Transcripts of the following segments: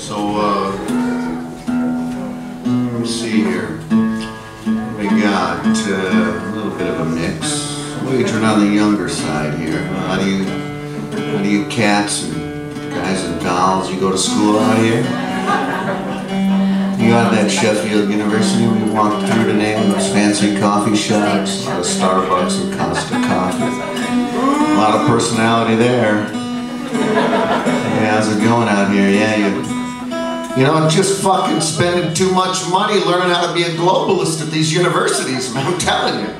So, let me see here. We got a little bit of a mix. We turn on the younger side here. How do you cats and guys and gals, you go to school out here? You got that Sheffield University when you walked through today with those fancy coffee shops, a lot of Starbucks and Costa Coffee. A lot of personality there. Yeah, how's it going out here? Yeah, you know, just fucking spending too much money learning how to be a globalist at these universities, man, I'm telling you.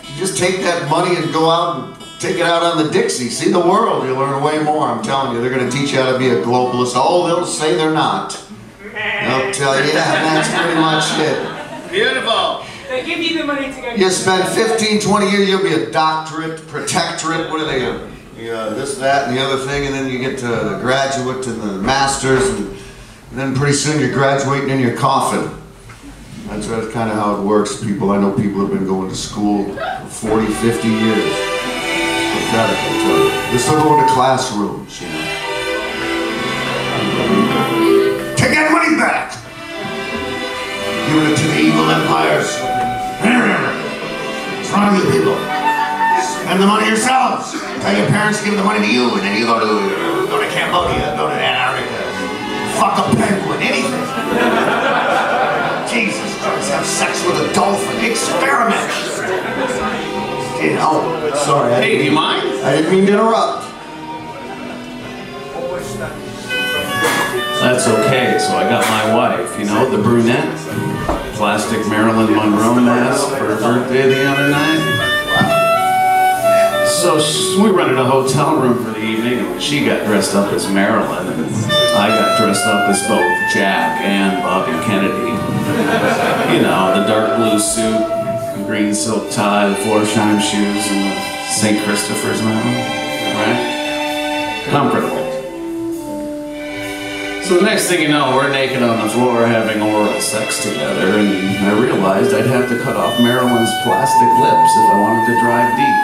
You just take that money and go out and take it out on the Dixie. See the world, you'll learn way more, I'm telling you. They're going to teach you how to be a globalist. Oh, they'll say they're not. They'll tell you, yeah, that's pretty much it. Beautiful. They give you the money to go. You spend 15, 20 years, you'll be a doctorate, protectorate, what are they? This, that, and the other thing, and then you get to the graduate and the masters, and then pretty soon you're graduating in your coffin. That's kind of how it works, people. I know people have been going to school for 40, 50 years. It's pathetic, I tell you. They're still going to classrooms, you know. Take that money back! Give it to the evil empires. What's wrong with you people? Spend the money yourselves. Tell your parents to give the money to you, and then you go to Cambodia, go to Antarctica, fuck a penguin, anything. Jesus Christ, have sex with a dolphin, experiment. You know, sorry. Hey, do you mind? I didn't mean to interrupt. That's okay. So I got my wife, you know, the brunette, plastic Marilyn Monroe mask for her birthday the other night. So we rented a hotel room for the evening, and she got dressed up as Marilyn, and I got dressed up as both Jack and Bobby Kennedy. You know, the dark blue suit, the green silk tie, the Florsheim shoes, and the St. Christopher's medal, right? Comfortable. So the next thing you know, we're naked on the floor having oral sex together, and I realized I'd have to cut off Marilyn's plastic lips if I wanted to drive deep.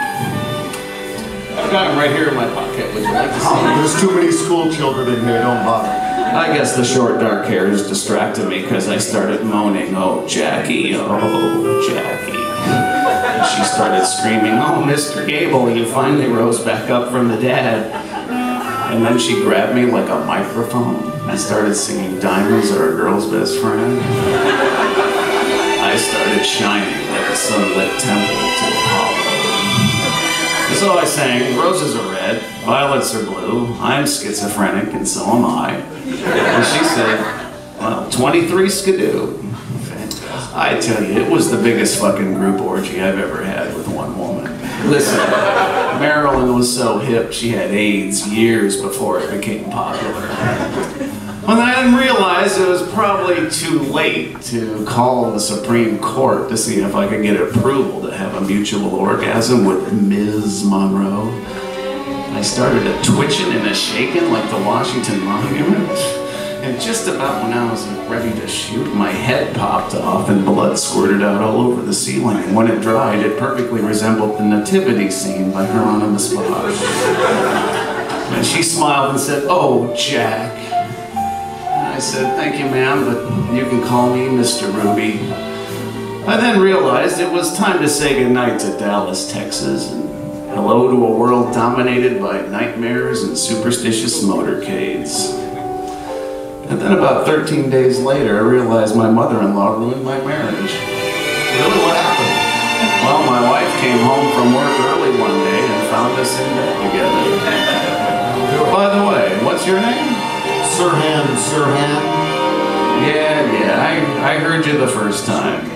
I've got them right here in my pocket. Would you like to see them? There's too many school children in here, don't bother. I guess the short dark hair just distracted me because I started moaning, "Oh, Jackie, oh, Jackie." And she started screaming, "Oh, Mr. Gable, you finally rose back up from the dead." And then she grabbed me like a microphone and started singing "Diamonds Are a Girl's Best Friend." I started shining like a sunlit temple to Apollo. So I sang, "Roses are red, violets are blue, I'm schizophrenic and so am I." And she said, "Well, 23 skidoo." I tell you, it was the biggest fucking group orgy I've ever had with one woman. Listen, Marilyn was so hip, she had AIDS years before it became popular. When I then realized it was probably too late to call the Supreme Court to see if I could get approval to have a mutual orgasm with Ms. Monroe, I started a twitching and a shaking like the Washington Monument. And just about when I was ready to shoot, my head popped off and blood squirted out all over the ceiling. And when it dried, it perfectly resembled the nativity scene by Hieronymus Bosch. And she smiled and said, "Oh, Jack." I said, "Thank you, ma'am, but you can call me Mr. Ruby." I then realized it was time to say goodnight to Dallas, Texas, and hello to a world dominated by nightmares and superstitious motorcades. And then about 13 days later, I realized my mother-in-law ruined my marriage. Really, what happened? Well, my wife came home from work early one day and found us in bed together. By the way, what's your name? Sirhan, Sirhan. Yeah, I heard you the first time.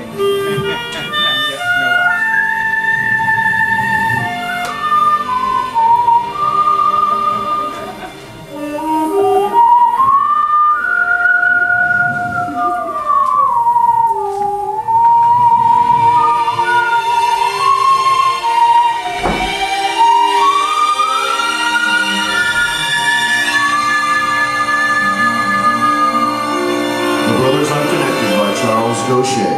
Unconnected by Charles Gocher.